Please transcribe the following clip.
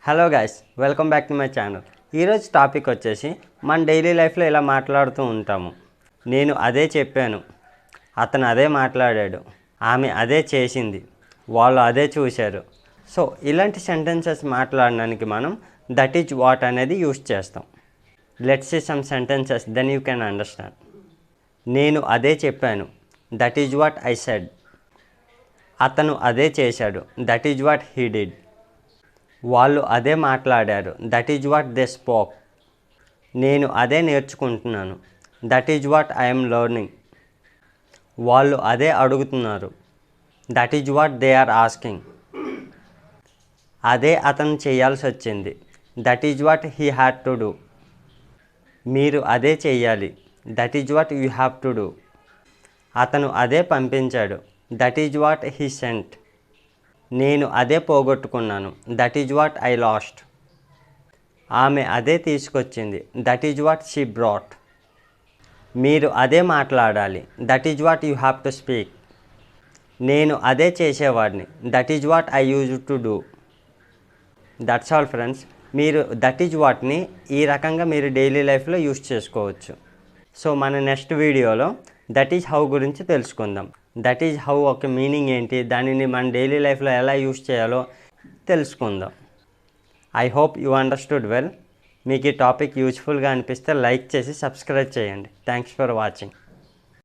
Hello guys, welcome back to my channel. ఈరోజు topic వచ్చేసి మన డైలీ లైఫ్లో ఇలా మాట్లాడుతూ ఉంటాము. నేను అదే చెప్పాను, అతను అదే మాట్లాడాడు, ఆమె అదే చేసింది, వాళ్ళు అదే చూశారు. సో ఇలాంటి సెంటెన్సెస్ మాట్లాడడానికి మనం దట్ ఈజ్ వాట్ అనేది యూస్ చేస్తాం. Let's see some sentences, then you can understand. నేను అదే చెప్పాను, that is what I said. అతను అదే చేశాడు, that is what he did. వాళ్ళు అదే మాట్లాడారు, that is what they spoke. నేను అదే నేర్చుకుంటున్నాను, that is what I'm learning. వాళ్ళు అదే అడుగుతున్నారు, that is what they are asking. అదే అతను చేయాల్సి వచ్చింది, that is what he had to do. మీరు అదే చెయ్యాలి, that is what you have to do. అతను అదే పంపించాడు, that is what he sent. నేను అదే పోగొట్టుకున్నాను, that is what I last. ఆమె అదే తీసుకొచ్చింది, that is what she brought. మీరు అదే మాట్లాడాలి, that is what you have to speak. నేను అదే చేసేవాడిని, that is what I use to do. That's all friends. మీరు దట్ ఈజ్ వాట్ని ఈ రకంగా మీరు డైలీ లైఫ్లో యూస్ చేసుకోవచ్చు. సో మన నెక్స్ట్ వీడియోలో దట్ ఈజ్ హౌ గురించి తెలుసుకుందాం. దట్ ఈజ్ హౌ ఒక మీనింగ్ ఏంటి, దానిని మన డైలీ లైఫ్లో ఎలా యూస్ చేయాలో తెలుసుకుందాం. I hope you understood well. మీకు ఈ టాపిక్ యూజ్ఫుల్గా అనిపిస్తే లైక్ చేసి సబ్స్క్రైబ్ చేయండి. Thanks for watching.